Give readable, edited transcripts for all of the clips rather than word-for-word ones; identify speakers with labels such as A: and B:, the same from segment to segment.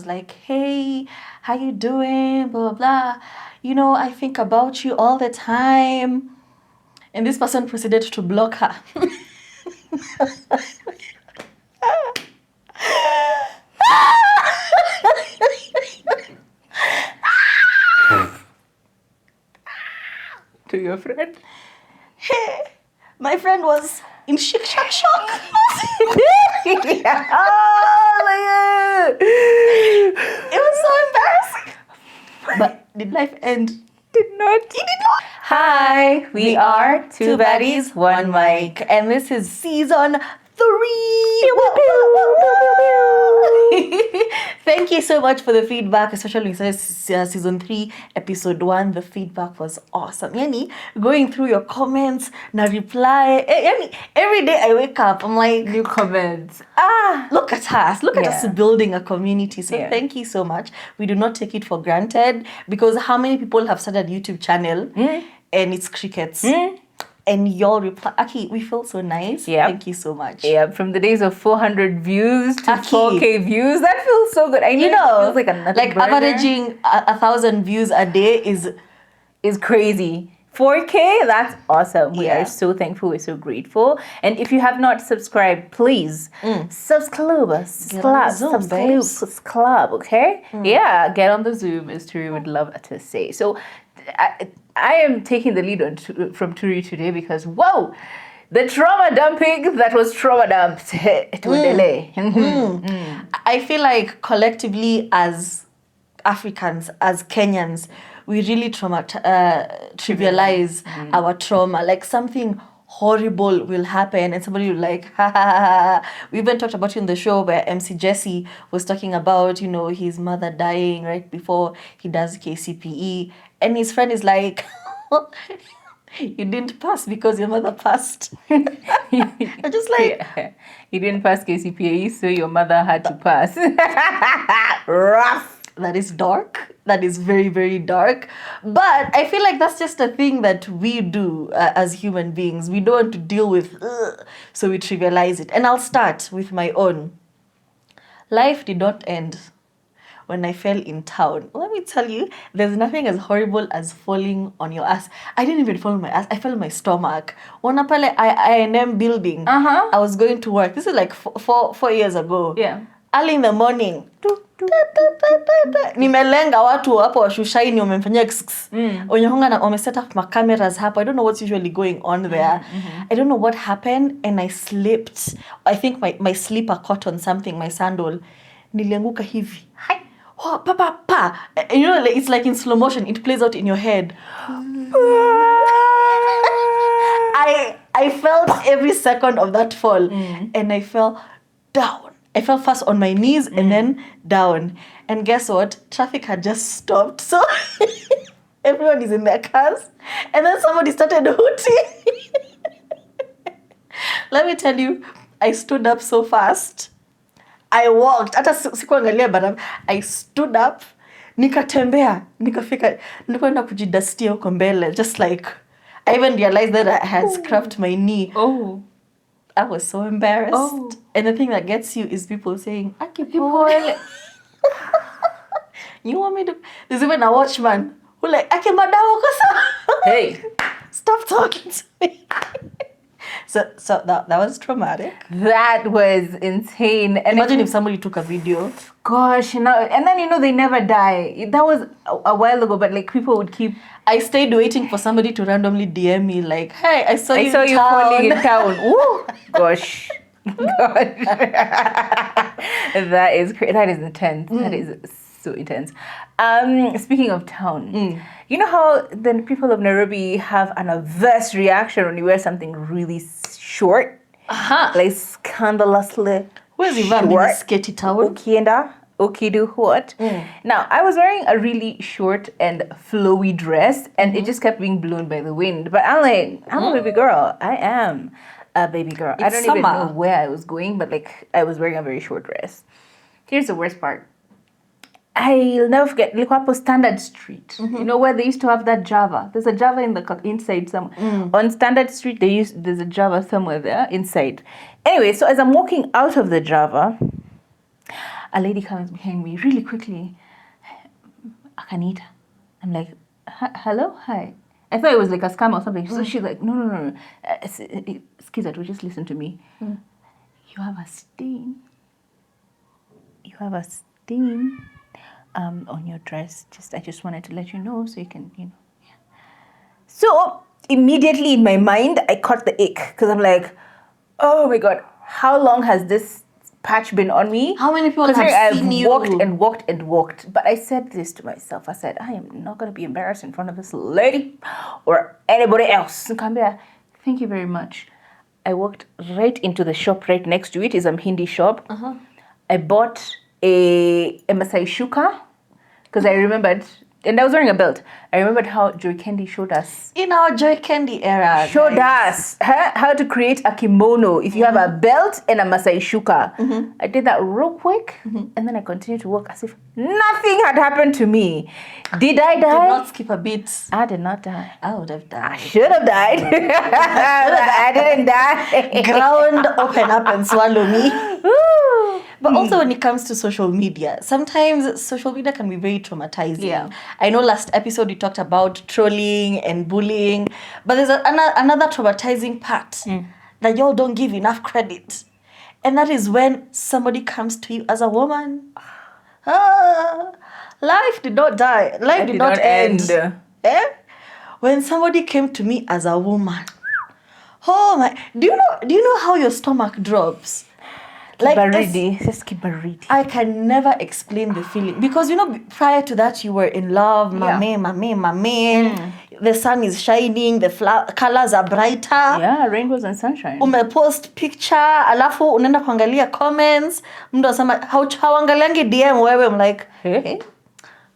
A: like, hey, how you doing? Blah, blah, blah. I think about you all the time. And this person proceeded to block her.
B: To your friend?
A: Hey, my friend was in shock. It was so embarrassing. But did life end?
B: Did not.
A: It did not.
B: Hi, we are Two Baddies, One Mic.
A: And this is season 3. Thank you so much for the feedback, especially season 3, episode 1. The feedback was awesome. Yani, going through your comments, na reply. Yani, every day I wake up, I'm like,
B: New comments.
A: look at us. Look at us building a community. So thank you so much. We do not take it for granted, because how many people have started a YouTube channel and it's crickets? And y'all reply, Aki, we feel so nice.
B: Yep.
A: Thank you so much.
B: Yeah, from the days of 400 views to
A: Aki.
B: 4K views, that feels so good. I know, it feels like another burger.
A: Averaging 1,000 views a day is
B: crazy. 4K, that's awesome. We
A: Yeah.
B: are so thankful. We're so grateful. And if you have not subscribed, please subscribe. Subscribe, okay? Yeah, get on the Zoom, as Turi would love to say. So I am taking the lead from Turi today because, whoa, the trauma dumping that was trauma dumped to delay.
A: I feel like collectively as Africans, as Kenyans, we really trivialize our trauma. Like something horrible will happen and somebody will like, ha ha ha. We even talked about it in the show where MC Jesse was talking about, his mother dying right before he does KCPE. And his friend is like, you didn't pass because your mother passed. I'm just like...
B: Yeah. You didn't pass KCPE, so your mother had to pass. Rough.
A: That is dark. That is very, very dark. But I feel like that's just a thing that we do as human beings. We don't want to deal with, so we trivialize it. And I'll start with my own. Life did not end when I fell in town. Let me tell you, there's nothing as horrible as falling on your ass. I didn't even fall on my ass. I fell on my stomach. One pale I&M building. I was going to work. This is like 4 years ago.
B: Yeah.
A: Early in the morning. Nimelenga watu hapo washushaini wamemfanyia wenye honga wame set up my cameras hapo. I don't know what's usually going on there. I don't know what happened and I slipped. I think my slipper caught on something, my sandal. Nilianguka hivi. Hi. Oh, pa. And like, it's like in slow motion. It plays out in your head. I felt every second of that fall and I fell down. I fell first on my knees and then down. And guess what? Traffic had just stopped. So everyone is in their cars. And then somebody started hooting. Let me tell you, I stood up so fast. I walked. Hata sikuangalia but I stood up. Nikatembea. Nikafika. Nilikwenda kujidustia huko mbele. Just like, I even realized that I had scraped my knee.
B: Oh.
A: I was so embarrassed.
B: Oh.
A: And the thing that gets you is people saying, Aki Paul. You want me to... There's even a watchman who like, Aki Madawa kosa.
B: Hey.
A: Stop talking to me. So that was traumatic.
B: That was insane. And
A: imagine if somebody took a video.
B: Gosh, and then they never die. That was a while ago, but like people would keep...
A: I stayed waiting for somebody to randomly DM me like, hey, I saw you
B: falling in town. Ooh, gosh. That is intense. That is so intense. Speaking of town, you know how the people of Nairobi have an adverse reaction when you wear something really short? Like scandalously
A: Where's Ivan sketty towel?
B: Ukidu what? Now, I was wearing a really short and flowy dress and it just kept being blown by the wind. But I'm like, I'm a baby girl. I am a baby girl. I don't even know where I was going, but like I was wearing a very short dress. Here's the worst part. I'll never forget Likwapo Standard Street. You know where they used to have that Java? There's a Java in the inside somewhere. On Standard Street, there's a Java somewhere there inside. Anyway, so as I'm walking out of the Java, a lady comes behind me really quickly. Akanita. I'm like, hello, hi. I thought it was like a scam or something. So she's like, no. Excuse me, just listen to me. You have a stain. You have a stain on your dress. I just wanted to let you know so you can, Yeah. So immediately in my mind, I caught the ick because I'm like, oh my God, how long has this patch been on me?
A: How many people have seen you?
B: I've walked and walked. But I said this to myself. I said, I am not going to be embarrassed in front of this lady or anybody else. Kambia, thank you very much. I walked right into the shop right next to it. It's a Hindi shop. I bought a Masai shuka because I remembered, and I was wearing a belt. I remembered how Joy Candy showed us.
A: In our Joy Candy era.
B: Showed us how to create a kimono if you have a belt and a Masai shuka. I did that real quick, and then I continued to walk as if nothing had happened to me. Did I die?
A: Did not skip a beat.
B: I did not die.
A: I would have died.
B: I should have died. I didn't die.
A: Ground, open up and swallow me. But also when it comes to social media, sometimes social media can be very traumatizing.
B: Yeah.
A: I know last episode we talked about trolling and bullying, but there's another traumatizing part that y'all don't give enough credit. And that is when somebody comes to you as a woman. Life did not die. Life did not end. When somebody came to me as a woman. Oh my, do you know how your stomach drops? Like
B: just keep baridi.
A: I can never explain the feeling because prior to that you were in love, mame. The sun is shining, the colors are brighter.
B: Yeah, rainbows and sunshine.
A: Umepost picture, alafu unaenda kuangalia comments, mtu anasema hauangaliangi DM wewe. I'm like, hey,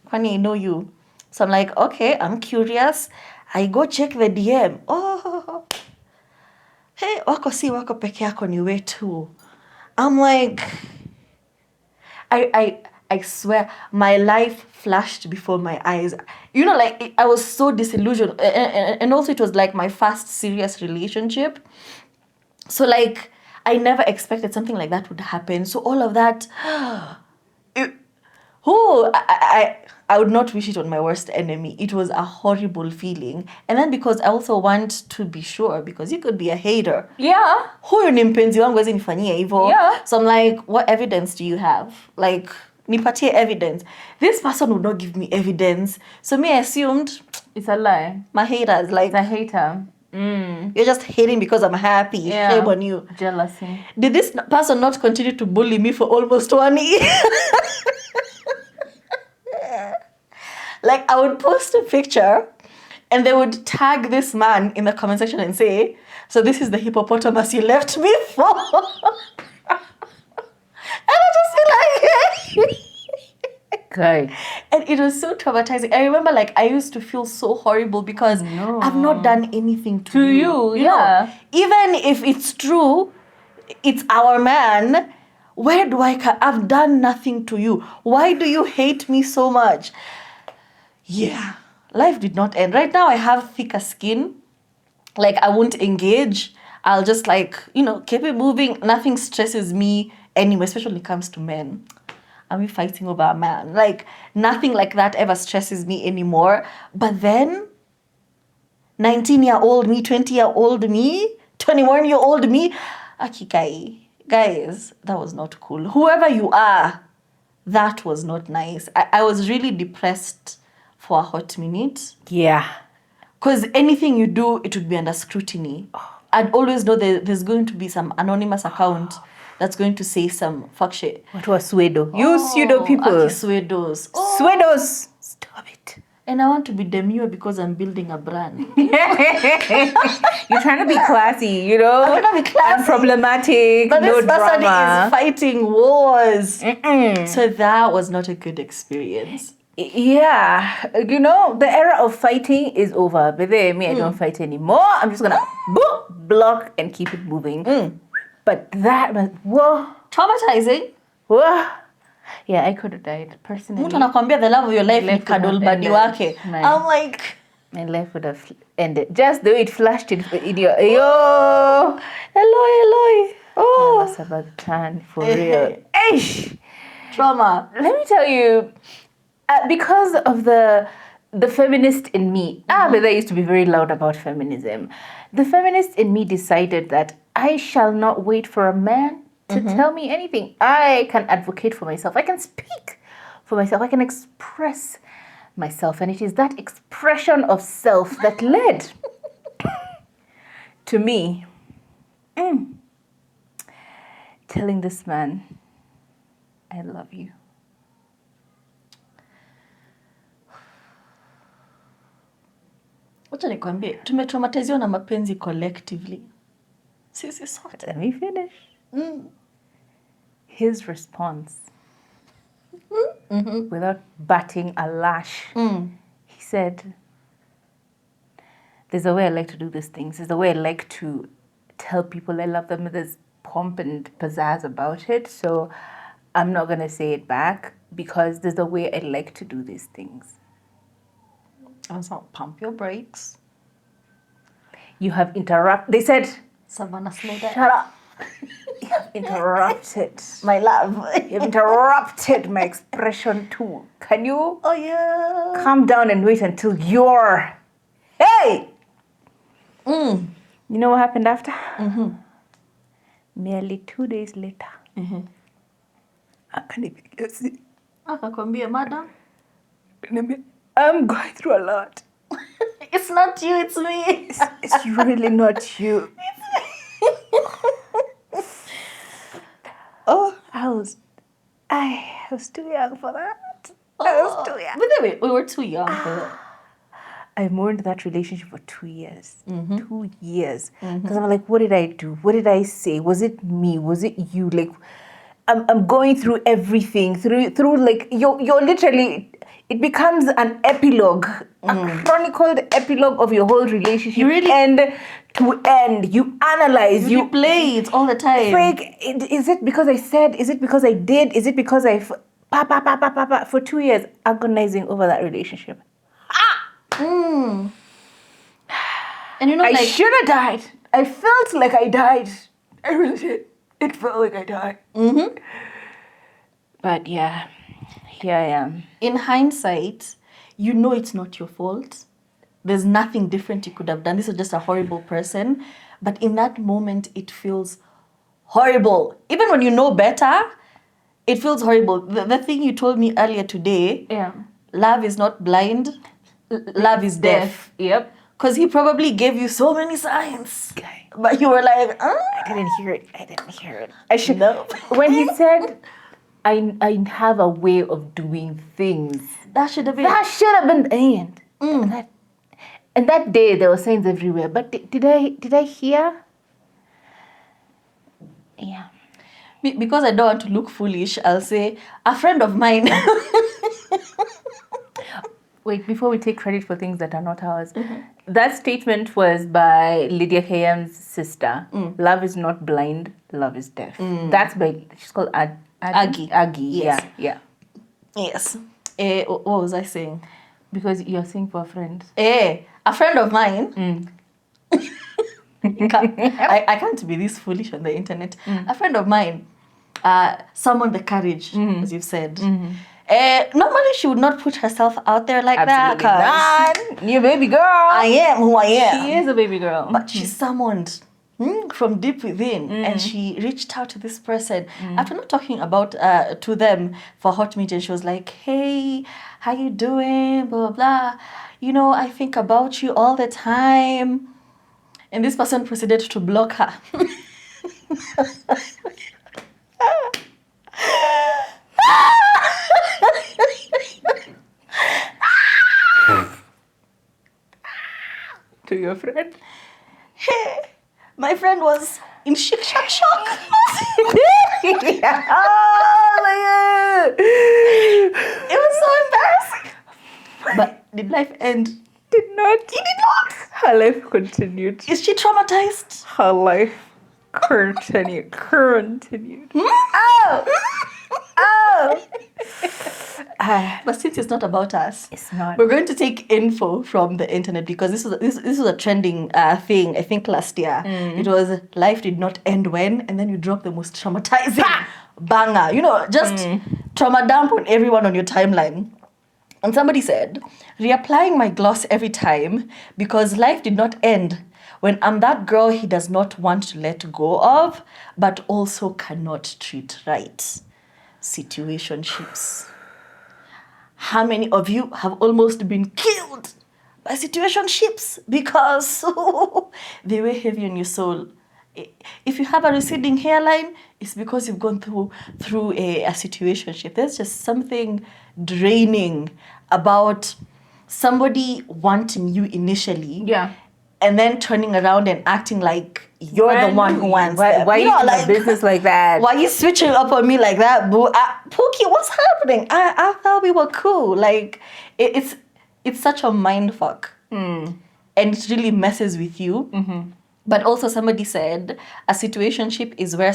A: funny, I know you. So I'm like, okay, I'm curious. I go check the DM. Oh, hey, wako peke yako ni wetu. I'm like, I swear, my life flashed before my eyes. I was so disillusioned. And also it was like my first serious relationship. So like, I never expected something like that would happen. So all of that, I would not wish it on my worst enemy. It was a horrible feeling. And then because I also want to be sure, because you could be a hater.
B: Yeah.
A: Huyu ni mpenzi wangu hawezi nifanyia hivyo.
B: Yeah.
A: So I'm like, what evidence do you have? Like, nipatie evidence. This person would not give me evidence. So me, I assumed
B: it's a lie.
A: My haters, like,
B: it's a hater.
A: You're just hating because I'm happy.
B: Yeah.
A: Shame on you.
B: Jealousy.
A: Did this person not continue to bully me for almost 1 year? Like, I would post a picture and they would tag this man in the comment section and say, so this is the hippopotamus you left me for. And I just feel like...
B: Okay.
A: And it was so traumatizing. I remember, like, I used to feel so horrible because I've not done anything to you.
B: Yeah.
A: Even if it's true, it's our man. Where do I've done nothing to you. Why do you hate me so much? Yeah, life did not end. Right now I have thicker skin. Like, I won't engage. I'll just keep it moving. Nothing stresses me anymore, especially when it comes to men. Are we fighting over a man? Like, nothing like that ever stresses me anymore. But then, 19-year-old me, 20-year-old me, 21-year-old me, Akikai. Guys, that was not cool. Whoever you are, that was not nice. I was really depressed for a hot minute.
B: Yeah.
A: Because anything you do, it would be under scrutiny. I'd always know there's going to be some anonymous account that's going to say some fuck shit.
B: What was pseudo? You pseudo people.
A: Pseudos.
B: Pseudos. Stop it.
A: And I want to be demure because I'm building a brand.
B: You're trying to be classy, I'm
A: trying to be classy.
B: Unproblematic,
A: but
B: no
A: this person
B: drama.
A: is fighting wars. So that was not a good experience.
B: Yeah. The era of fighting is over. Baby, me, I don't fight anymore. I'm just going to block and keep it moving. But that was, whoa.
A: Traumatizing.
B: Whoa. Yeah, I could have died personally.
A: Mtu anakwambia the love of your life ni cuddle buddy wake. I'm like,
B: my life would have ended. Just the way it flashed in your Eloy. Oh, that was about to turn for real. Eish.
A: trauma.
B: Let me tell you, because of the feminist in me, but I used to be very loud about feminism. The feminist in me decided that I shall not wait for a man to tell me anything. I can advocate for myself. I can speak for myself. I can express myself. And it is that expression of self that led to me telling this man, I love you.
A: Wacha nikwambie, tumetraumatiziwa na mapenzi collectively. Sisi sote.
B: Let me finish. His response, without batting a lash, he said, there's a way I like to do these things. There's a way I like to tell people I love them. There's pomp and pizzazz about it. So I'm not going to say it back because there's a way I like to do these things.
A: Also, pump your brakes.
B: You have interrupted. They said,
A: Savannah, slow down.
B: shut up. You have interrupted.
A: My love.
B: You have interrupted my expression too. Can you
A: Oh, yeah.
B: calm down and wait until you're... Hey! You know what happened after? Merely 2 days later. Akanipigia simu.
A: Akakwambia, madam?
B: I'm going through a lot.
A: It's not you, it's me.
B: It's really not you.
A: Oh,
B: I was too young for that. I was too young.
A: But anyway, we were too young for that.
B: I mourned that relationship for 2 years. 2 years. Because I'm like, what did I do? What did I say? Was it me? Was it you? Like, I'm going through everything. Through like, you're literally... It becomes an epilogue, a chronicled epilogue of your whole relationship.
A: You really...
B: End to end. You analyze.
A: You play it all the time.
B: Like, is it because I said? Is it because I did? Is it because I... For 2 years, agonizing over that relationship.
A: And you know,
B: I
A: like...
B: should have died. I felt like I died. I really did. It felt like I died. But yeah, here I am.
A: In hindsight, you know it's not your fault. There's nothing different you could have done. This is just a horrible person. But in that moment, it feels horrible. Even when you know better, it feels horrible. The thing you told me earlier today, love is not blind, love is deaf.
B: Yep.
A: Because he probably gave you so many signs. But you were like,
B: I didn't hear it. I should know. When he said, I have a way of doing things.
A: That should have been
B: the end. And that day there were signs everywhere. But did I hear? Yeah.
A: Because I don't want to look foolish, I'll say, a friend of mine.
B: Wait, before we take credit for things that are not ours, that statement was by Lydia KM's sister. Love is not blind, love is deaf. That's by, she's called Aggie.
A: Yes.
B: Yeah.
A: Yes. What was I saying?
B: Because you're saying for a friend.
A: A friend of mine. I can't be this foolish on the internet. A friend of mine summoned the courage, as you've said. Normally she would not put herself out there like
B: Absolutely
A: that.
B: not. You're a baby girl.
A: I am who I am.
B: She is a baby girl.
A: But she summoned from deep within, and she reached out to this person. After not talking about to them for a hot minute, she was like, "Hey, how you doing? Blah, blah, blah. You know, I think about you all the time." And this person proceeded to block her.
B: To your friend?
A: My friend was in shock.
B: It
A: was so embarrassing. But did life end?
B: did not.
A: It did not.
B: Her life continued.
A: Is she traumatized?
B: Her life continued.
A: But since it's not about us,
B: It's not.
A: we're going to take info from the internet because this was a trending thing, I think last year. It was life did not end when, and then you drop the most traumatizing banger. You know, just trauma dump on everyone on your timeline. And somebody said, reapplying my gloss every time because life did not end when I'm that girl he does not want to let go of, but also cannot treat right. Situationships. How many of you have almost been killed by situationships because they weigh heavy on your soul? If you have a receding hairline, it's because you've gone through a situationship. There's just something draining about somebody wanting you initially,
B: Yeah.
A: and then turning around and acting like you're the one who wants them.
B: Why
A: You
B: you
A: know,
B: in
A: like,
B: a business like that?
A: why are you switching up on me like that, boo? Pookie, what's happening? I thought we were cool. Like, it's such a mind fuck. And it really messes with you. But also somebody said a situationship is where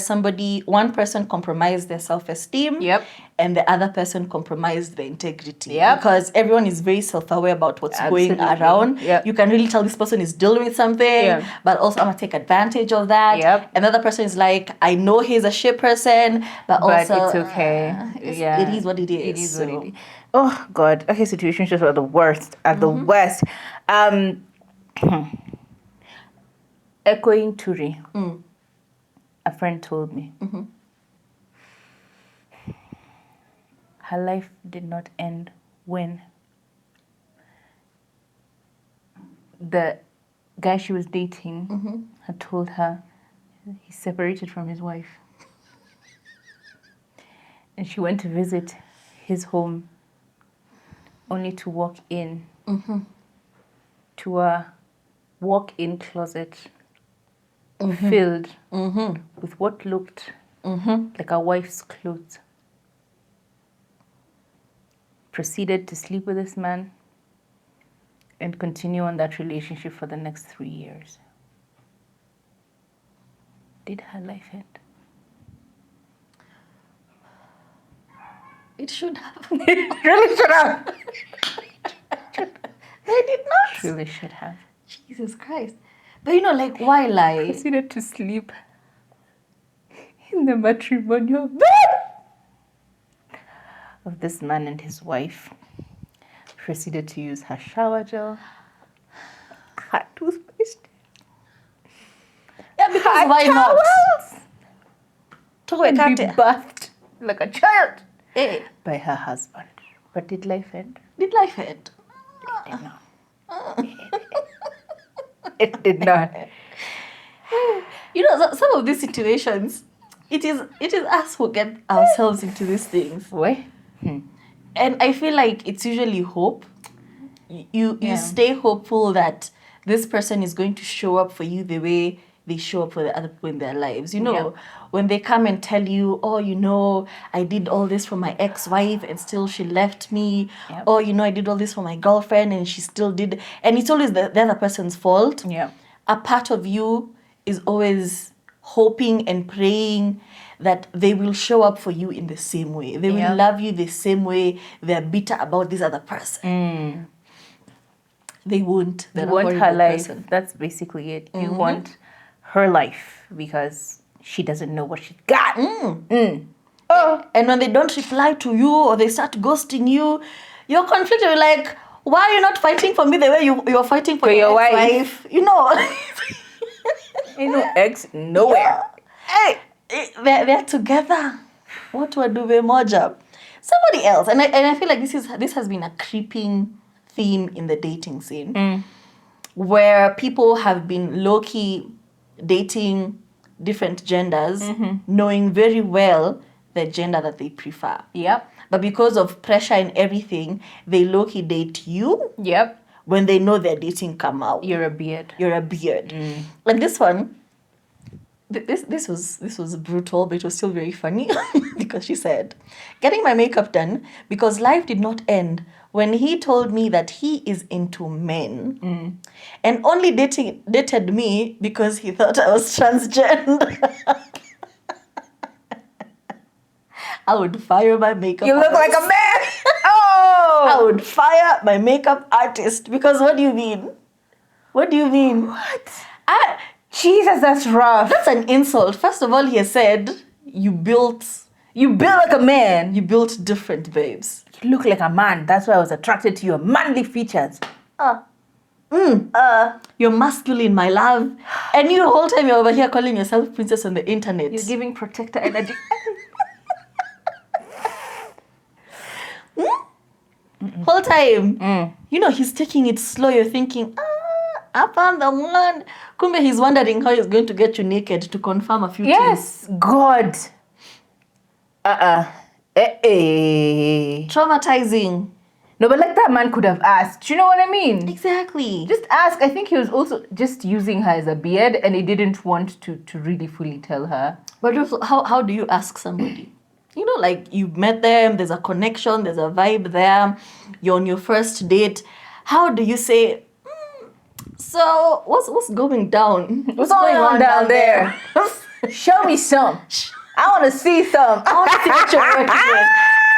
A: one person compromised their self-esteem
B: Yep.
A: and the other person compromised their integrity.
B: Yep.
A: Because everyone is very self-aware about what's going
B: Absolutely.
A: around.
B: Yep.
A: You can really tell this person is dealing with something,
B: Yeah.
A: but also I'm going to take advantage of that.
B: Yep.
A: Another person is like, I know he's a shit person, but also
B: it's okay.
A: it is what it is.
B: It is what it is. Oh God. Okay, situationships are the worst. Are the worst. Echoing Turi. A friend told me. Her life did not end when the guy she was dating had told her he's separated from his wife. And she went to visit his home only to walk in to a walk-in closet filled with what looked like a wife's clothes. Proceeded to sleep with this man and continue on that relationship for the next 3 years. Did her life end?
A: It should have.
B: It really should have.
A: They did not.
B: Really should have.
A: Jesus Christ. But you know, like, why lie?
B: Proceeded to sleep in the matrimonial bed of this man and his wife. Proceeded to use her shower gel, her toothpaste,
A: Yeah, because
B: her
A: why
B: towels, and be
A: not?
B: bathed like a child
A: Hey,
B: by her husband. But did life end?
A: did life end?
B: It did not. It did not.
A: You know, some of these situations, it is us who get ourselves into these things.
B: Why?
A: And I feel like it's usually hope. You stay hopeful that this person is going to show up for you the way they show up for the other people in their lives. You know, when they come and tell you, oh, you know, I did all this for my ex-wife and still she left me.
B: Yep.
A: Or, you know, I did all this for my girlfriend and she still did. And it's always the other person's fault.
B: Yeah.
A: A part of you is always hoping and praying that they will show up for you in the same way. They will love you the same way they're bitter about this other person. They won't.
B: You
A: They're a
B: want her
A: horrible
B: life.
A: person.
B: That's basically it. You want her life because she doesn't know what she's got.
A: Oh, and when they don't reply to you or they start ghosting you, you're conflicted. You're like, why are you not fighting for me the way you're fighting for your
B: wife?
A: ex-wife? You know.
B: Ain't no ex nowhere.
A: Hey, they're together. What do I do with moja? Somebody else, and I feel like this has been a creeping theme in the dating scene, where people have been low-key dating different genders, knowing very well the gender that they prefer.
B: Yep.
A: But because of pressure and everything, they low-key date you
B: Yep.
A: when they know they're dating come out.
B: You're a beard.
A: You're a beard. And this one, this was brutal, but it was still very funny because she said, getting my makeup done because life did not end when he told me that he is into men and only dated me because he thought I was transgender. I would fire my makeup
B: You look like
A: artist.
B: a man. Oh.
A: I would fire my makeup artist because what do you mean? What do you mean?
B: What? Jesus, that's rough.
A: That's an insult. First of all, he said you built
B: You built like a man.
A: You built different, babes.
B: You look like a man. That's why I was attracted to your manly features.
A: You're masculine, my love. And you the whole time you're over here calling yourself princess on the internet.
B: You're giving protector energy.
A: Whole time. He's taking it slow. You're thinking, I found the one. Kumbe, he's wondering how he's going to get you naked to confirm a few things.
B: Yes, God.
A: Traumatizing.
B: No, but like that man could have asked. Do you know what I mean?
A: Exactly.
B: Just ask. I think he was also just using her as a beard and he didn't want to really fully tell her.
A: But also, how do you ask somebody? Like you met them, there's a connection, there's a vibe there, you're on your first date. How do you say, so what's going down?
B: What's going on down there? Show me some. I want to see some.
A: I want to see what you're working with.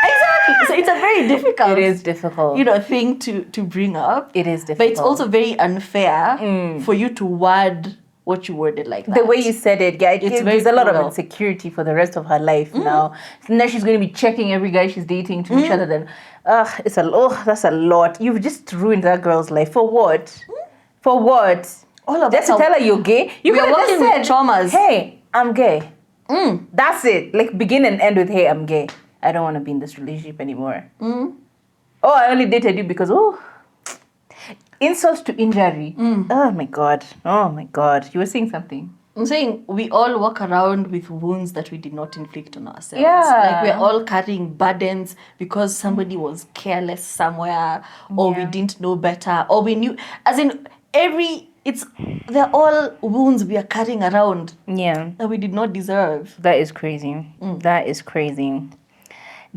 A: Exactly. So it's a very difficult.
B: It is difficult.
A: Thing to bring up.
B: It is difficult.
A: But it's also very unfair for you to word what you worded like that.
B: The way you said it, yeah, there's a lot of insecurity for the rest of her life now. So now she's going to be checking every guy she's dating to make sure that then, that's a lot. You've just ruined that girl's life. For what? For what?
A: All of
B: just to tell her you're gay? You could have just said,
A: traumas.
B: Hey, I'm gay. That's it. Like begin and end with, hey, I'm gay. I don't want to be in this relationship anymore. Oh, I only dated you because, insult to injury. Oh my God. You were saying something.
A: I'm saying we all walk around with wounds that we did not inflict on ourselves.
B: Yeah.
A: Like we're all carrying burdens because somebody was careless somewhere, or we didn't know better, or we knew. As in they're all wounds we are carrying around.
B: Yeah.
A: That we did not deserve.
B: That is crazy. That is crazy.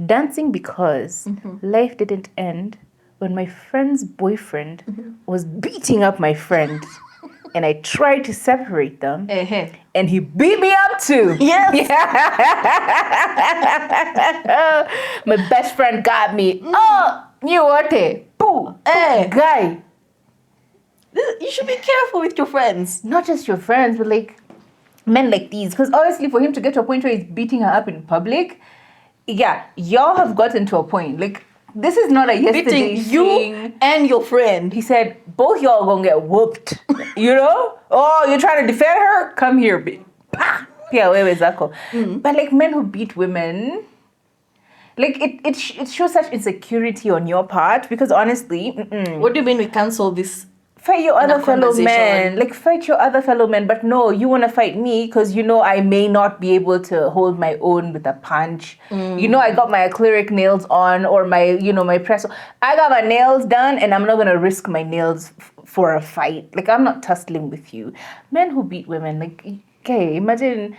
B: Dancing because life didn't end when my friend's boyfriend was beating up my friend and I tried to separate them and he beat me up too.
A: Yes.
B: My best friend got me. You what? Guy.
A: You should be careful with your friends.
B: Not just your friends, but like men like these. Because obviously for him to get to a point where he's beating her up in public, y'all have gotten to a point. Like, this is not a yesterday
A: thing. You and your friend.
B: He said, both y'all gonna get whooped. Oh, you're trying to defend her? Come here, bitch. Yeah, where Zako. But like men who beat women, like it shows such insecurity on your part because honestly,
A: What do you mean we can't solve this?
B: Fight your other fellow men. Like, fight your other fellow men. But no, you want to fight me because I may not be able to hold my own with a punch. I got my acrylic nails on or my, my press. I got my nails done and I'm not going to risk my nails for a fight. Like, I'm not tussling with you. Men who beat women, like, okay, imagine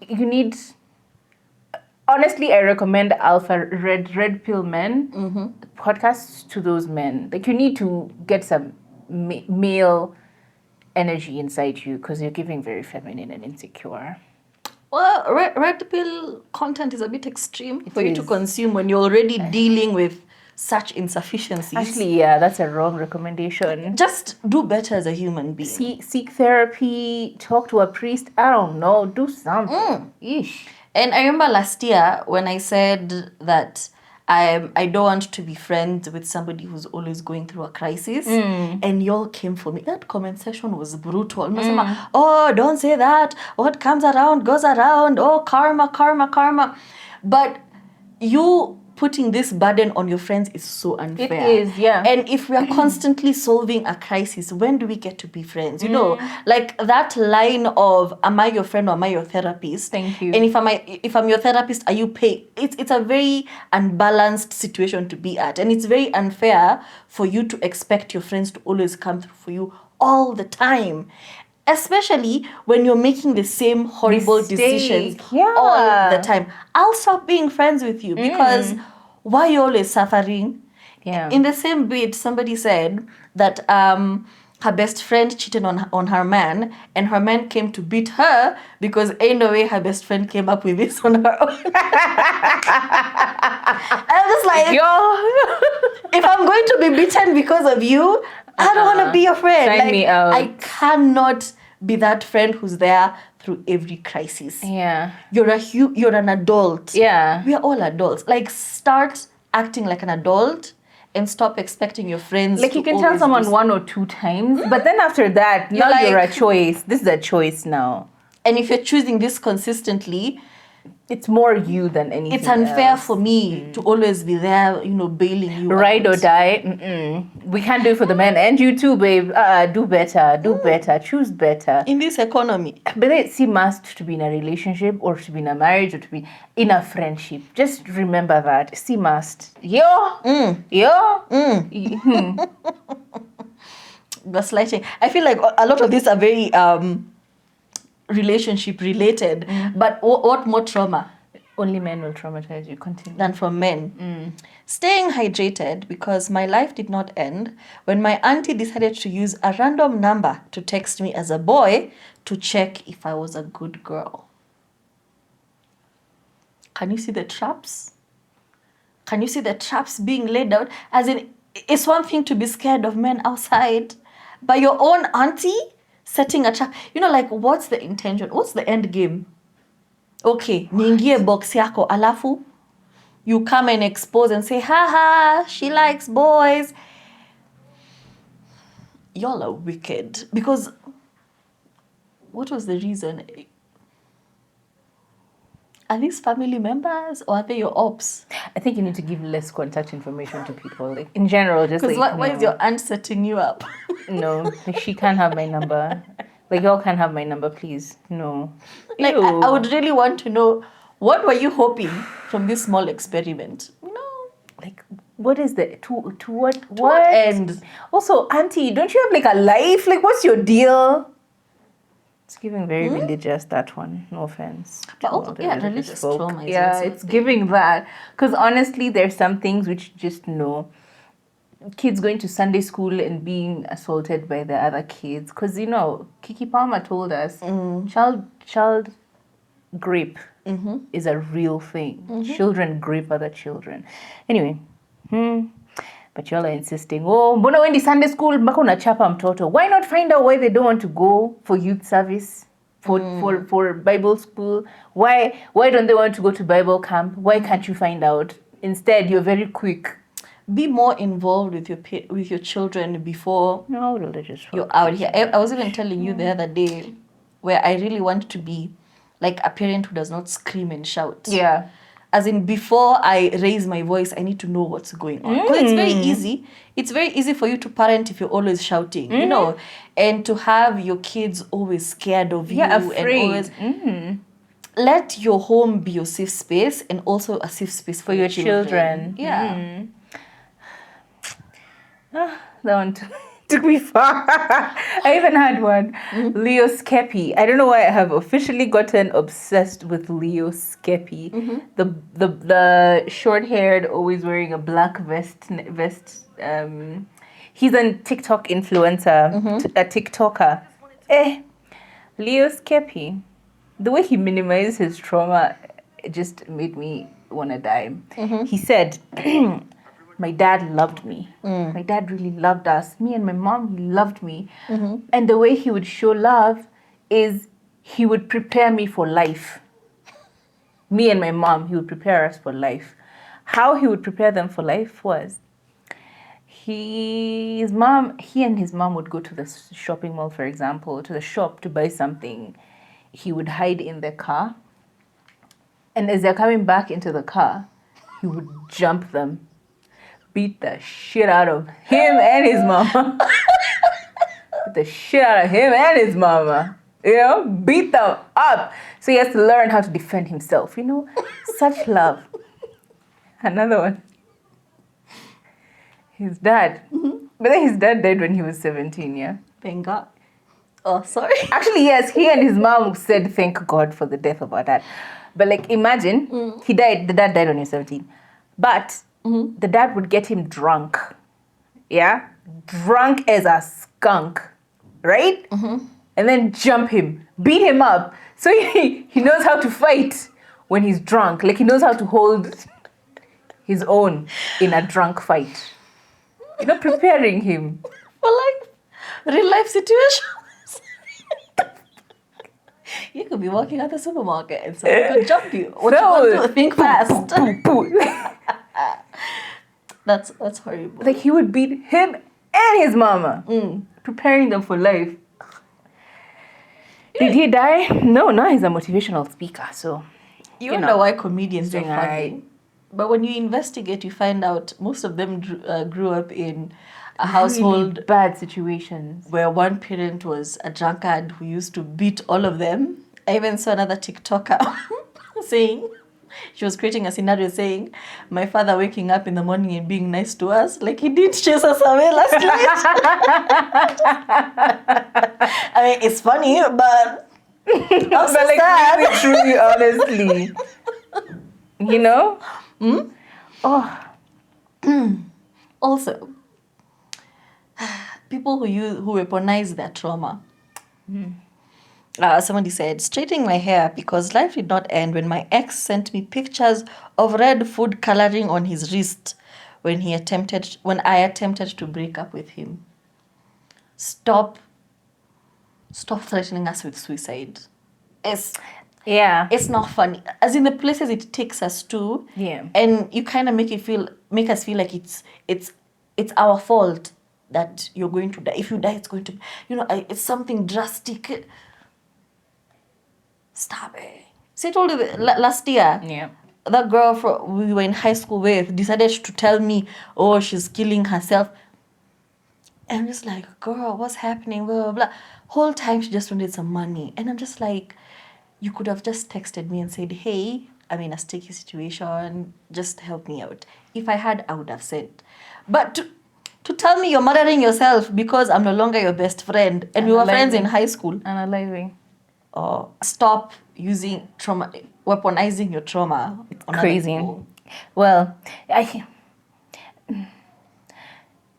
B: you need... Honestly, I recommend Alpha Red Pill Men podcasts to those men. Like, you need to get some male energy inside you because you're giving very feminine and insecure.
A: Well, red pill content is a bit extreme for you to consume when you're already dealing with such insufficiencies.
B: Actually, yeah, that's a wrong recommendation.
A: Just do better as a human being.
B: Seek therapy, talk to a priest, I don't know, do something. Ish.
A: And I remember last year when I said that I don't want to be friends with somebody who's always going through a crisis. And y'all came for me. That comment section was brutal. Don't say that. What comes around goes around. Oh, karma. But you putting this burden on your friends is so unfair.
B: It is, yeah.
A: And if we are constantly solving a crisis, when do we get to be friends? Like that line of, am I your friend or am I your therapist?
B: Thank you.
A: And if I'm your therapist, are you paid? It's a very unbalanced situation to be at. And it's very unfair for you to expect your friends to always come through for you all the time. Especially when you're making the same horrible decisions all the time. I'll stop being friends with you because why are you always suffering?
B: Yeah.
A: In the same bit, somebody said that her best friend cheated on her man and her man came to beat her because ain't no way her best friend came up with this on her own. I'm just like, if I'm going to be beaten because of you, I don't want to be your friend.
B: Sign me out.
A: I cannot be that friend who's there through every crisis.
B: Yeah.
A: You're an adult.
B: Yeah.
A: We are all adults. Like, start acting like an adult and stop expecting your friends
B: Like,
A: to
B: you can tell
A: always
B: someone
A: do-
B: 1 or 2 times, but then after that,
A: You're
B: now you're a
A: like-
B: choice. This is a choice now.
A: And if you're choosing this consistently,
B: It's more you than anything
A: it's unfair
B: else.
A: for me to always be there, bailing you
B: Ride
A: out.
B: or die. We can't do it for the men. And you too, babe. Do better. Do better. Choose better.
A: In this economy.
B: But it's must to be in a relationship or to be in a marriage or to be in a friendship. Just remember that. See must. Yo.
A: Gaslighting. I feel like a lot of these are very relationship related. But what more trauma
B: Only men will traumatize you. Continue.
A: than from men? Staying hydrated because my life did not end when my auntie decided to use a random number to text me as a boy to check if I was a good girl. Can you see the traps? Can you see the traps being laid out? As in, it's one thing to be scared of men outside, but your own auntie setting a trap. Like, what's the intention? What's the end game? Okay, niingie box yako, alafu you come and expose and say, haha, she likes boys. Y'all are wicked. Because what was the reason? Are these family members or are they your ops?
B: I think you need to give less contact information to people. Like, in general, just
A: Because
B: like,
A: why is your aunt setting you up?
B: No, like, she can't have my number. Like, y'all can't have my number, please. No.
A: Like,
B: Ew.
A: I would really want to know, what were you hoping from this small experiment?
B: Like, what is the to what
A: What end?
B: Also, auntie, don't you have like a life? Like, what's your deal? It's giving very religious, that one. No offense.
A: But
B: to
A: also,
B: all the
A: yeah, religious
B: folk.
A: trauma is
B: Yeah,
A: also a
B: it's
A: thing.
B: giving that. Because honestly, there's some things which just no. Kids going to Sunday school and being assaulted by the other kids. Because, Kiki Palmer told us, child grape is a real thing. Children grape other children. Anyway, but y'all are insisting, mbona wendi Sunday school mpaka unachapa mtoto. Why not find out why they don't want to go for youth service, for Bible school? Why don't they want to go to Bible camp? Why can't you find out? Instead, you're very quick.
A: Be more involved with your children before
B: No, religious folk.
A: you're out here. I was even telling you the other day where I really want to be like a parent who does not scream and shout.
B: Yeah.
A: As in, before I raise my voice, I need to know what's going on. Because it's very easy. It's very easy for you to parent if you're always shouting, and to have your kids always scared of you.
B: Afraid.
A: And always let your home be your safe space and also a safe space for
B: your children.
A: Yeah.
B: That one took me far. I even had one. Leo Skeppy. I don't know why I have officially gotten obsessed with Leo Skeppy. The short-haired, always wearing a black vest. He's a TikTok influencer, a TikToker. Leo Skeppy. The way he minimized his trauma, it just made me want to die. He said, my dad loved me. My dad really loved us. Me and my mom, he loved me. And the way he would show love is he would prepare me for life. Me and my mom, he would prepare us for life. How he would prepare them for life was he and his mom would go to the shopping mall, for example, to the shop to buy something. He would hide in the car. And as they're coming back into the car, he would jump them, beat the shit out of him and his mama. Beat the shit out of him and his mama. Beat them up. So he has to learn how to defend himself. Such love. Another one. His dad. But then his dad died when he was 17, yeah?
A: Thank God. Oh, sorry.
B: Actually, yes, he and his mom said thank God for the death of our dad. But like, imagine, the dad died when he was 17. But the dad would get him drunk. Yeah? Drunk as a skunk. Right? And then jump him. Beat him up. So he knows how to fight when he's drunk. Like, he knows how to hold his own in a drunk fight. Preparing him.
A: For like real life situations. You could be walking at the supermarket and someone could jump you. What you gonna do? Think fast. That's horrible.
B: Like he would beat him and his mama, preparing them for life. Did he die? No, now he's a motivational speaker. So
A: you wonder why comedians are
B: doing
A: funny.
B: alright.
A: But when you investigate, you find out most of them grew up in a household
B: Really bad situations.
A: where one parent was a drunkard who used to beat all of them. I even saw another TikToker saying, she was creating a scenario saying, my father waking up in the morning and being nice to us, like he didn't chase us away last night. I mean, it's funny, but also
B: But like
A: sad.
B: really, truly, honestly. You know? Oh.
A: Also, people who weaponize their trauma. Somebody said, straightening my hair because life did not end when my ex sent me pictures of red food coloring on his wrist when I attempted to break up with him. Stop threatening us with suicide. It's not funny. As in the places it takes us to.
B: Yeah.
A: And you kind of make us feel like it's our fault that you're going to die. If you die, it's going to, it's something drastic. Stop it. See, I told you last year.
B: Yeah.
A: That girl we were in high school with decided to tell me, oh, she's killing herself. And I'm just like, girl, what's happening? Blah, blah, blah. Whole time she just wanted some money. And I'm just like, you could have just texted me and said, hey, I'm in a sticky situation. Just help me out. If I had, I would have said. But to tell me you're murdering yourself because I'm no longer your best friend and we were friends in high school.
B: Analyzing.
A: Stop using trauma, weaponizing your trauma.
B: It's crazy. Well,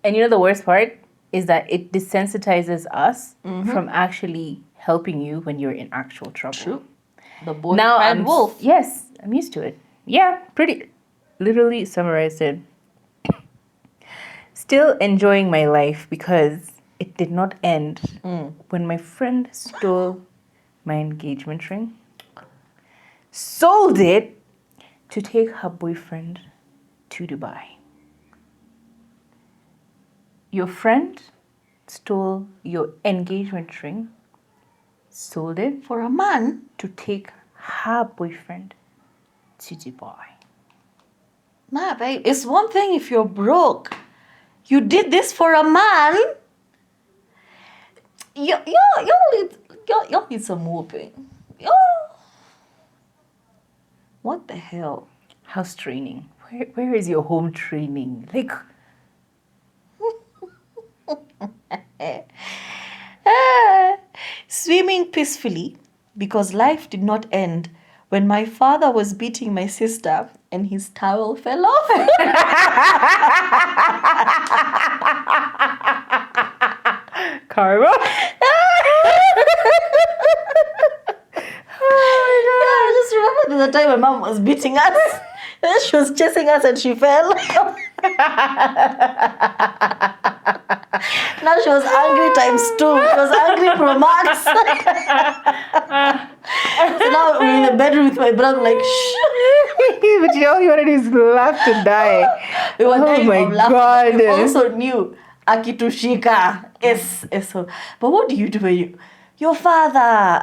B: and the worst part is that it desensitizes us from actually helping you when you're in actual trouble.
A: True. The boy and wolf.
B: Yes, I'm used to it. Yeah, pretty literally summarized it. Still enjoying my life because it did not end when my friend stole my engagement ring, sold it to take her boyfriend to Dubai. Your friend stole your engagement ring, sold it
A: For a man?
B: to take her boyfriend to Dubai.
A: Nah, babe. It's one thing if you're broke. You did this for a man. Y'all need some whooping. What the hell?
B: House training. Where is your home training? Like,
A: Swimming peacefully because life did not end when my father was beating my sister and his towel fell off.
B: karma.
A: I just remember the time my mom was beating us. She was chasing us and she fell. Now she was angry times 2. She was angry pro max. So now we're in the bedroom with my brother, like, shh.
B: But you all you wanted is laugh to die.
A: We were dying
B: my
A: of laughter.
B: God.
A: We also knew akitushika. Yes. So, but what do you do when your father?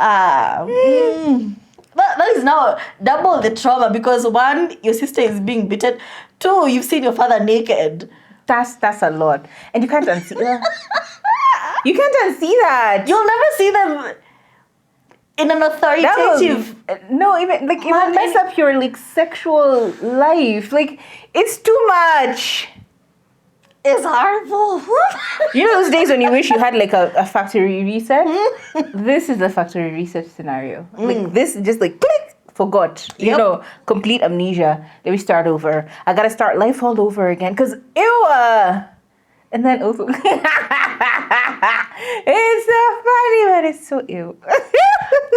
A: That is now double the trauma because 1, your sister is being beaten. 2, you've seen your father naked.
B: That's a lot, and you can't unsee that. You can't unsee that.
A: You'll never see them in an authoritative.
B: No, even like it will mess up your like sexual life. Like it's too much.
A: It's horrible.
B: You know those days when you wish you had like a factory reset? This is the factory reset scenario. Like this is just like click, forgot. You know, complete amnesia. Let me start over. I gotta start life all over again. Cause ew. And then also it's so funny, but it's so ew.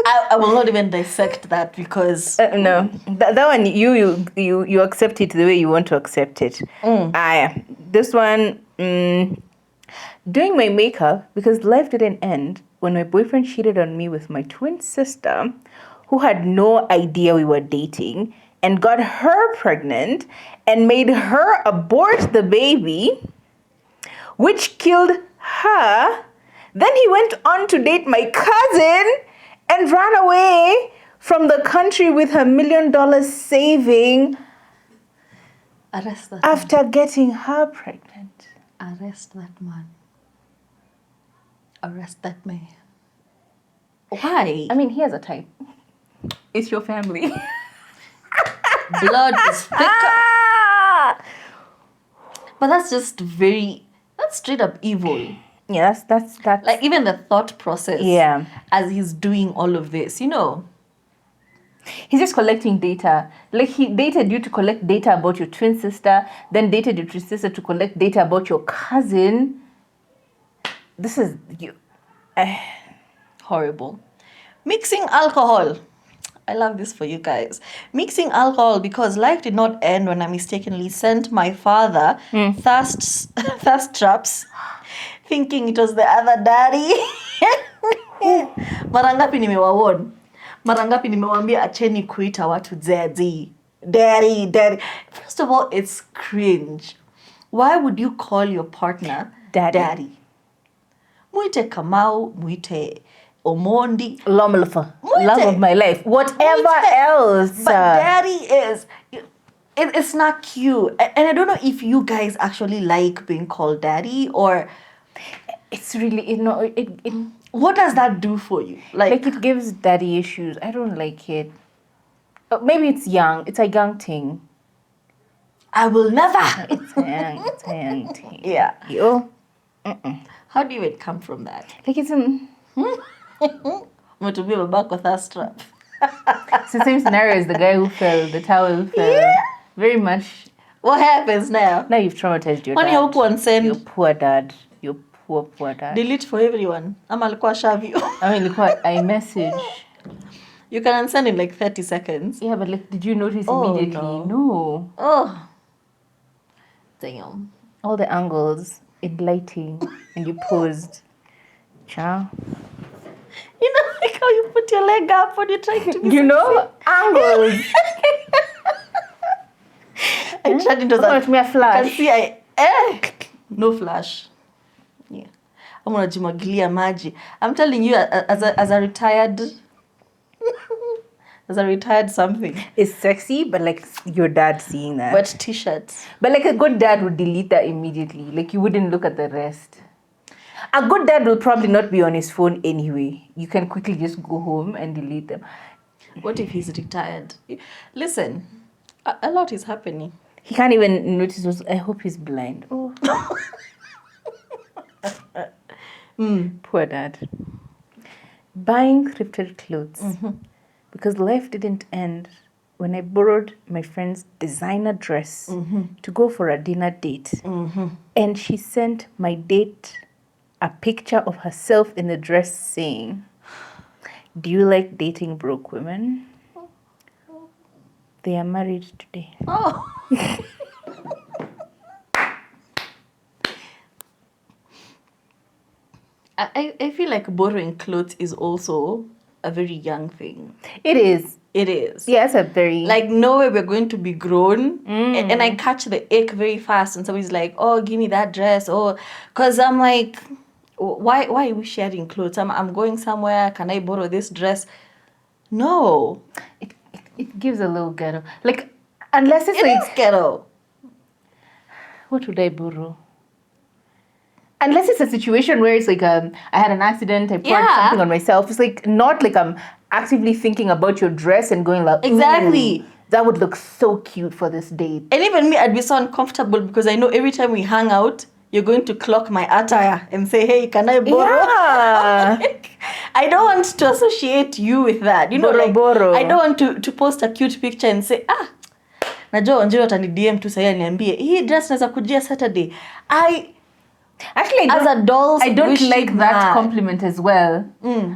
A: I will not even dissect that because
B: no, that one you accept it the way you want to accept it. This one, doing my makeup because life didn't end when my boyfriend cheated on me with my twin sister, who had no idea we were dating, and got her pregnant and made her abort the baby, which killed her. Then he went on to date my cousin and ran away from the country with her $1 million saving
A: Arrest that
B: after getting her pregnant.
A: Arrest that man. Arrest that man. Why?
B: I mean, he has a type. It's your family.
A: Blood is thicker. But that's just that's straight up evil.
B: Yeah, that's
A: Like even the thought process.
B: Yeah.
A: As he's doing all of this,
B: He's just collecting data. Like he dated you to collect data about your twin sister, then dated your twin sister to collect data about your cousin. This is you.
A: Horrible. Mixing alcohol. I love this for you guys. Mixing alcohol because life did not end when I mistakenly sent my father thirst traps, thinking it was the other daddy. Mara ngapi nimewawon? Mara ngapi nimewambia acheni kuita watu daddy. First of all, it's cringe. Why would you call your partner daddy? Muite Kamau, muite Omondi.
B: Love of my life. Whatever else.
A: But daddy it's not cute. And I don't know if you guys actually like being called daddy or
B: it's really,
A: what does that do for you?
B: Like it gives daddy issues. I don't like it. Maybe it's young. It's a young thing.
A: I will never.
B: It's a young thing.
A: Yeah.
B: Yo.
A: How do you even come from that?
B: Like it's
A: Umetumia babako thirst trap.
B: It's the same scenario as the guy who fell, the towel fell.
A: Yeah.
B: Very much.
A: What happens now?
B: Now you've traumatized your
A: Kwani
B: dad.
A: haukuwa send?
B: Your poor dad. Your poor dad.
A: Delete for everyone. Ama alikuwa shavyo.
B: I mean, look what I message.
A: You can unsend in like 30 seconds.
B: Yeah, but like, did you notice
A: Oh,
B: immediately?
A: no. Oh. Damn.
B: All the angles in lighting and you posed. Ciao.
A: Like how you put your leg up when you're trying to be
B: angles.
A: I tried into that.
B: Me a flash.
A: You can see no flash. Yeah. I'm gonna jimagilia maji. I'm telling you, as a retired something.
B: It's sexy, but like your dad seeing that.
A: But t-shirts.
B: But like a good dad would delete that immediately. Like you wouldn't look at the rest. A good dad will probably not be on his phone anyway. You can quickly just go home and delete them.
A: What if he's retired? Listen, a lot is happening.
B: He can't even notice. I hope he's blind. Oh. Poor dad. Buying thrifted clothes. Because life didn't end when I borrowed my friend's designer dress to go for a dinner date. And she sent my date a picture of herself in the dress saying, "Do you like dating broke women?" They are married today.
A: Oh. I feel like borrowing clothes is also a very young thing.
B: It is.
A: It is.
B: Yeah, it's a very...
A: Like, no way we're going to be grown. And I catch the ick very fast. And somebody's like, oh, give me that dress. Oh, because I'm like, why are we sharing clothes? I'm going somewhere. Can I borrow this dress? No.
B: It gives a little ghetto. Like, unless it's
A: It is ghetto.
B: What would I borrow? Unless it's a situation where it's like I had an accident, I poured something on myself. It's like not like I'm actively thinking about your dress and going like,
A: exactly,
B: that would look so cute for this date.
A: And even me, I'd be so uncomfortable because I know every time we hang out, you're going to clock my attire and say, hey, can I borrow?
B: Yeah.
A: I don't want to associate you with that. You know,
B: borrow.
A: I don't want to post a cute picture and say, najua Onjiro atani DM tu saya niambie, hii dress naweza kujia Saturday.
B: Actually, I don't like that compliment as well.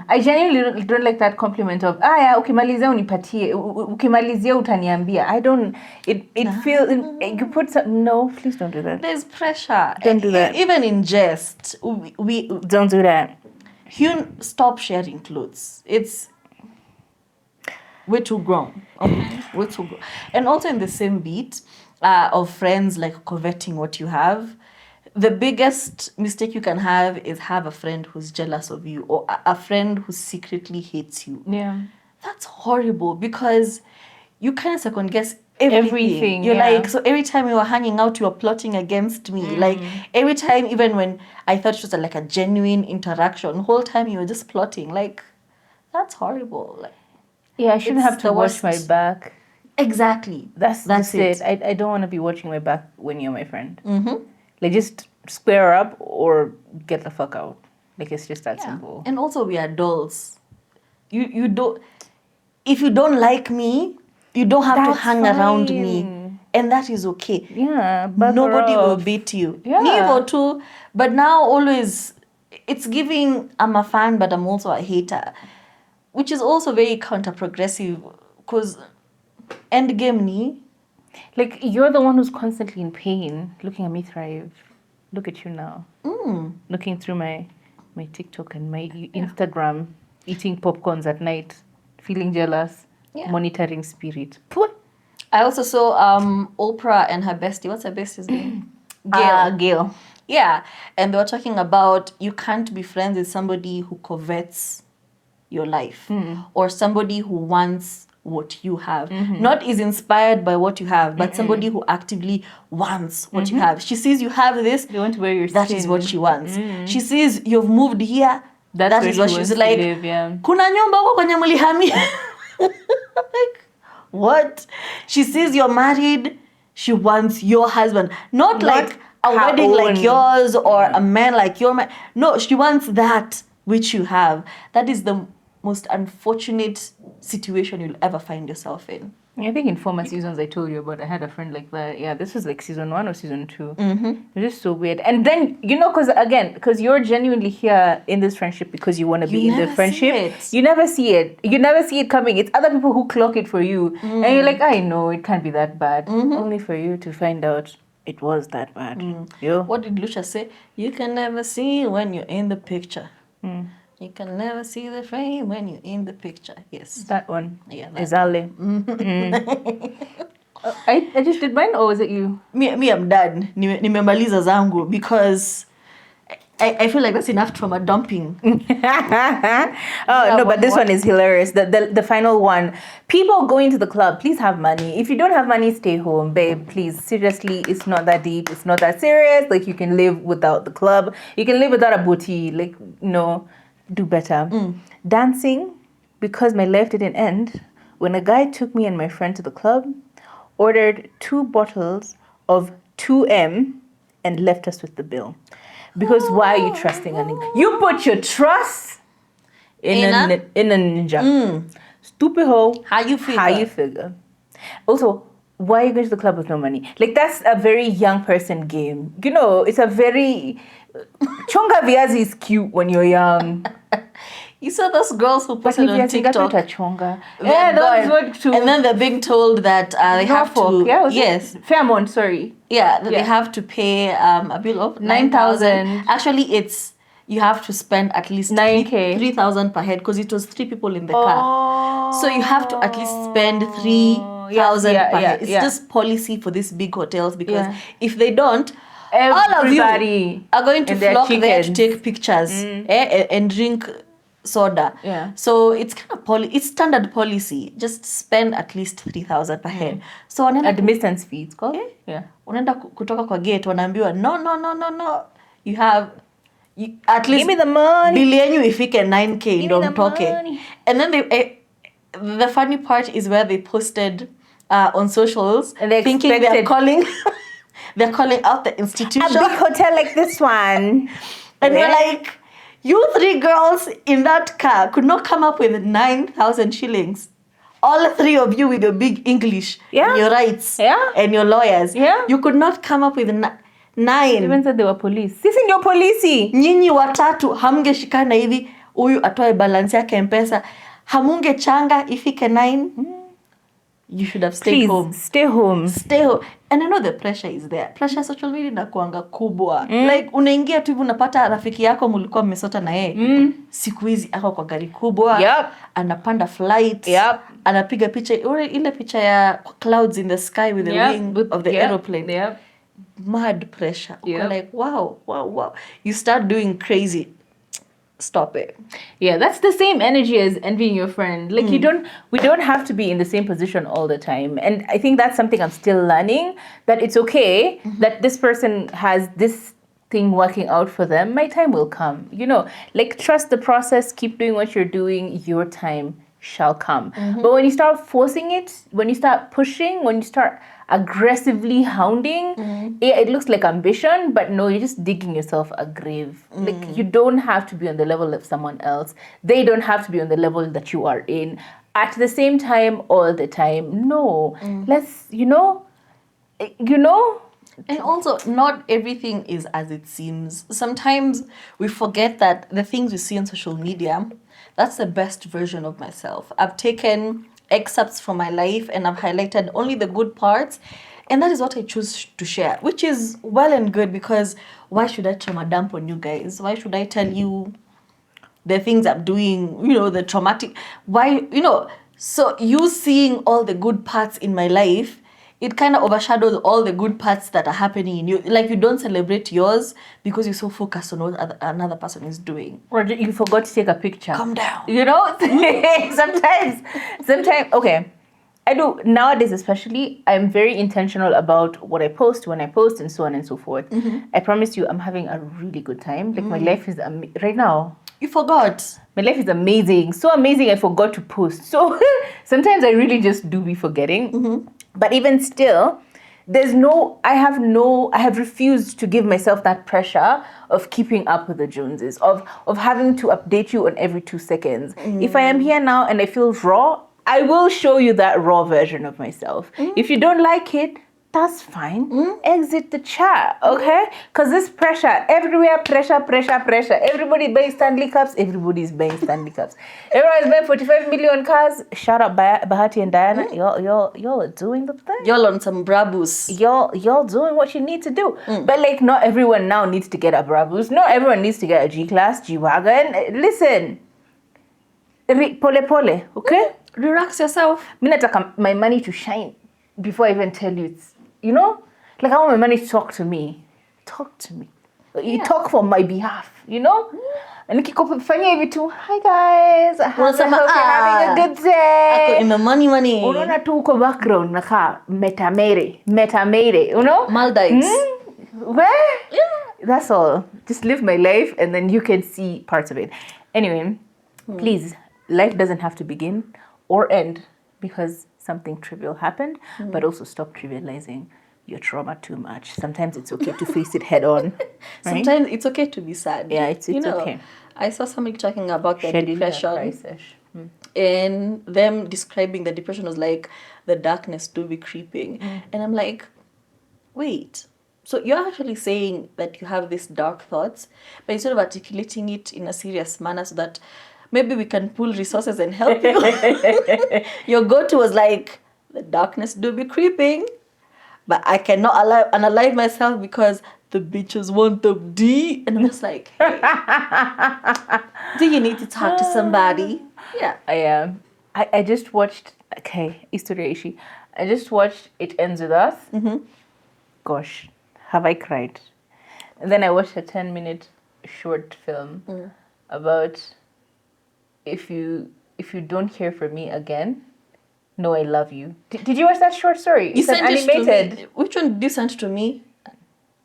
B: I genuinely don't like that compliment of, ukimalizia unipatie, ukimalizia utaniambia. I don't, it feels, you put some, no, please don't do that.
A: There's pressure.
B: Don't do that.
A: Even in jest, we
B: don't do that.
A: Stop sharing clothes. It's way too grown. Way too grown. And also in the same beat of friends like coveting what you have, the biggest mistake you can have is have a friend who's jealous of you or a friend who secretly hates you.
B: Yeah.
A: That's horrible because you kind of second guess everything. You're
B: yeah.
A: like, so every time we were hanging out, you were plotting against me. Like every time, even when I thought it was like a genuine interaction, the whole time you were just plotting. Like, that's horrible. Like,
B: Yeah, I shouldn't
A: it's
B: have to
A: the
B: watch my
A: worst.
B: back.
A: Exactly.
B: That's
A: it.
B: I don't want to be watching my back when you're my friend.
A: Mm-hmm.
B: Like, just square up or get the fuck out. Like, it's just that simple.
A: And also, we are adults. You don't. If you don't like me, you don't have to
B: That's
A: hang around me,
B: fine.
A: and that is okay.
B: Yeah,
A: Nobody will beat you.
B: Yeah.
A: Neither too. But now always, it's giving. I'm a fan, but I'm also a hater, which is also very counterprogressive. Because endgame ni.
B: Like, you're the one who's constantly in pain, looking at me thrive. Look at you now. Looking through my TikTok and my Instagram, eating popcorns at night, feeling jealous, monitoring spirit.
A: I also saw Oprah and her bestie. What's her bestie's name? Gail.
B: Gail.
A: Yeah, and they were talking about you can't be friends with somebody who covets your life or somebody who wants what you have. Not is inspired by what you have, but somebody who actively wants what you have. She sees you have this.
B: They want to wear your
A: That
B: skin.
A: is what she wants. She sees you've moved here.
B: That's
A: that
B: where
A: is what
B: she
A: she's
B: wants
A: like.
B: to live, yeah.
A: Kuna nyumba huko kwenye mlihamia. Like, what? She sees you're married. She wants your husband. Not like a wedding like yours or a man like your man. No, she wants that which you have. That is the most unfortunate situation you'll ever find yourself in.
B: I think in former seasons I told you about, I had a friend like that. Yeah, this was like season 1 or season 2. It's just so weird. And then, because you're genuinely here in this friendship because you want to be in the friendship. You never see it. You never see it coming. It's other people who clock it for you. And you're like, I know, it can't be that bad. Only for you to find out it was that bad.
A: What did Lucia say? You can never see when you're in the picture. You can never see the frame when you're in the picture. Yes.
B: That one.
A: Yeah.
B: Exactly. I just did mine, or was it you?
A: Me, I'm done. Nimemaliza zangu because I feel like that's enough trauma dumping.
B: But this one is hilarious. The final one. People going to the club, please have money. If you don't have money, stay home, babe. Please, seriously, it's not that deep. It's not that serious. Like, you can live without the club. You can live without a booty. Like, no, do better. Dancing, because my life didn't end. When a guy took me and my friend to the club, ordered 2 bottles of 2M and left us with the bill. Because why are you trusting a nigga? You put your trust in a ninja. Stupid hoe.
A: How you
B: figure? Also, why are you going to the club with no money? Like, that's a very young person game. You know, it's a very... Chonga viazi is cute when you're young.
A: You saw those girls who posted on TikTok.
B: Yeah, that's what too.
A: And then they're being told that they have to... Yes.
B: Fairmont, sorry.
A: Yeah, they have to pay a bill of 9,000. Actually, it's... You have to spend at least 3,000 per head because it was 3 people in the car. So you have to at least spend 3,000 per head. It's just policy for these big hotels because if they don't... All of you are going to flock there to take pictures and drink soda.
B: Yeah.
A: So it's kind of it's standard policy. Just spend at least 3,000 per head. So
B: admittance fee, it's called.
A: Yeah. Unaenda kutoka kwa gate wanaambiwa no. You have at least
B: give me the money.
A: Bili yenyu ifike 9K ndo mtoke. And then the funny part is where they posted on socials
B: and they
A: thinking they're calling they're calling out the institution.
B: A big hotel like this one.
A: And we're like, you 3 girls in that car could not come up with 9,000 shillings. All 3 of you with your big English, your rights, and your lawyers.
B: Yeah.
A: You could not come up with 9.
B: Even said they were police. Sisi ndio polisi.
A: Nyinyi watatu hamngeshikana hivi, huyu atoe balance yake M-Pesa. Hamunge changa ifike 9. You should have stayed home.
B: Stay home.
A: Stay home. And I know the pressure is there. Pressure ya social media inakuanga kubwa. Like unaingia tu hivi unapata rafiki yako mlikuwa mmesota na yeye. Siku hizi ako kwa gari kubwa.
B: Yep.
A: Anapanda flight.
B: Yep.
A: Anapiga picha ile picha ya clouds in the sky with the wing of the aeroplane.
B: Yep.
A: Mad pressure.
B: Yep.
A: You're like, wow. You start doing crazy. Stop it.
B: Yeah, that's the same energy as envying your friend. Like we don't have to be in the same position all the time. And I think that's something I'm still learning, that it's okay that this person has this thing working out for them. My time will come. Like trust the process, keep doing what you're doing, your time shall come. But when you start forcing it, when you start pushing, when you start aggressively hounding, it looks like ambition, but no, you're just digging yourself a grave. Like you don't have to be on the level of someone else. They don't have to be on the level that you are in at the same time all the time. No, let's,
A: And also, not everything is as it seems. Sometimes we forget that the things we see on social media, that's the best version of myself. I've taken excerpts from my life and I've highlighted only the good parts. And that is what I choose to share, which is well and good, because why should I trauma dump on you guys? Why should I tell you the things I'm doing, the traumatic, so you seeing all the good parts in my life, it kind of overshadows all the good parts that are happening in you. Like you don't celebrate yours because you're so focused on what another person is doing.
B: Or you forgot to take a picture.
A: Calm down.
B: Sometimes, okay. I do, nowadays especially, I'm very intentional about what I post, when I post, and so on and so forth. I promise you, I'm having a really good time. Like my life is, right now.
A: You forgot.
B: My life is amazing. So amazing, I forgot to post. So sometimes I really just do be forgetting. But even still, I have refused to give myself that pressure of keeping up with the Joneses, of having to update you on every 2 seconds. If I am here now and I feel raw, I will show you that raw version of myself. If you don't like it, that's fine. Exit the chat, okay? Because this pressure, everywhere, pressure. Everybody buying Stanley Cups, everybody's buying Stanley Cups. Everyone's buying 45 million cars. Shout out Bahati and Diana. Y'all are doing the thing.
A: Y'all on some Brabus.
B: Y'all doing what you need to do. But like, not everyone now needs to get a Brabus. Not everyone needs to get a G-Class, G-Wagon. Listen. Pole, okay?
A: Relax yourself.
B: Me nataka my money to shine before I even tell you it's, like I want my money to talk to me. Talk to me. You talk for my behalf, And nikikufanyia hivi tu, hi guys, I hope you're having a good day.
A: Ako in the money.
B: Unaona tu uko background naka metamere,
A: Maldives.
B: Where? Yeah. That's all. Just live my life and then you can see parts of it. Anyway, please, life doesn't have to begin or end because something trivial happened, but also stop trivializing your trauma too much. Sometimes it's okay to face it head on. Right?
A: Sometimes it's okay to be sad.
B: Yeah, it's okay.
A: I saw somebody talking about the
B: Shedding
A: depression. And them describing the depression was like the darkness do be creeping. And I'm like, wait. So you're actually saying that you have these dark thoughts, but instead of articulating it in a serious manner so that maybe we can pool resources and help you. Your go-to was like, the darkness do be creeping, but I cannot unalive myself because the bitches want the D. And I'm just like, hey, do you need to talk to somebody? Yeah.
B: I am. I just watched, Historia. I just watched It Ends With Us. Gosh, have I cried? And then I watched a 10-minute short film about if you don't hear from me again, know I love you. Did you watch that short story?
A: You sent
B: animated.
A: It to me. Which one did you send to me?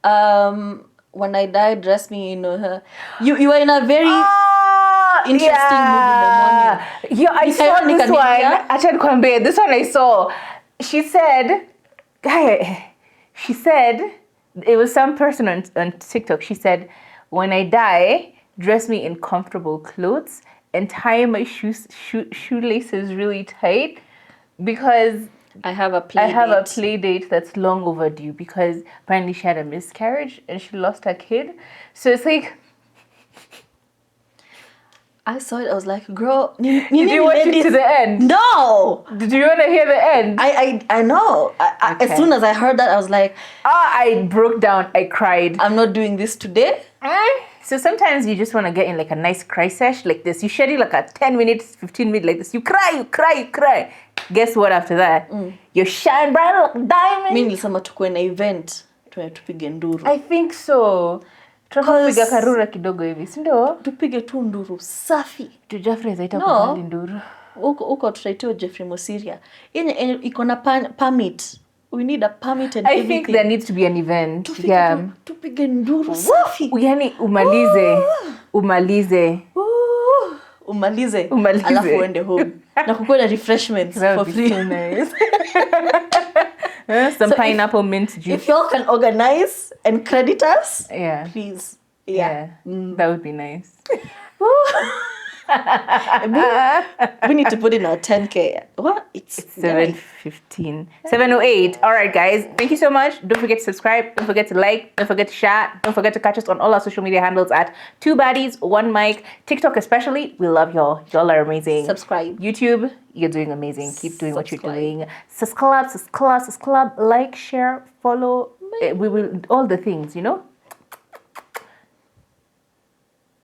A: When I die, dress me, her. You were in a very interesting mood in the morning.
B: Yeah, I saw this one. Achad Kwambe, this one I saw. She said, it was some person on TikTok. She said, when I die, dress me in comfortable clothes and tie my shoelaces really tight because
A: I have a play
B: date that's long overdue because apparently she had a miscarriage and she lost her kid. So it's like,
A: I saw it. I was like, girl,
B: Did you watch it to the end?
A: No.
B: Did you want to hear the end?
A: I know. As
B: Okay.
A: soon as I heard that, I was like,
B: I broke down. I cried.
A: I'm not doing this today.
B: So sometimes you just want to get in like a nice cry sesh like this. You schedule like a 10 minutes, 15 minutes like this. You cry. Guess what after that? You shine bright like a diamond.
A: Mi nilisema tukuwe na event. Tupige nduru.
B: I think so. Tunapiga karura kidogo hivi, si ndio?
A: Tupige tu nduru safi.
B: Tu Jeffrey zaita
A: No.
B: kubali nduru.
A: Uko tutaitiwa Jeffrey Mosiria. Yenye iko na permit. We need a permit and
B: I
A: everything.
B: think there needs to be an event.
A: Tupige nduru safi.
B: Yani umalize.
A: Umalize. Alafu uende home. Na kukuwa na refreshments for free.
B: So nice. Some so pineapple mint juice.
A: If y'all can organize and credit us, please.
B: Yeah. That would be nice.
A: We need to put in our 10K. What? It's
B: 7:15. 7:08. All right, guys. Thank you so much. Don't forget to subscribe. Don't forget to like. Don't forget to share. Don't forget to catch us on all our social media handles at 2 Baddies, 1 Mic. TikTok especially. We love y'all. Y'all are amazing.
A: Subscribe.
B: YouTube, you're doing amazing. Keep doing what you're doing. Subscribe. Like, share, follow. We will all the things, you know.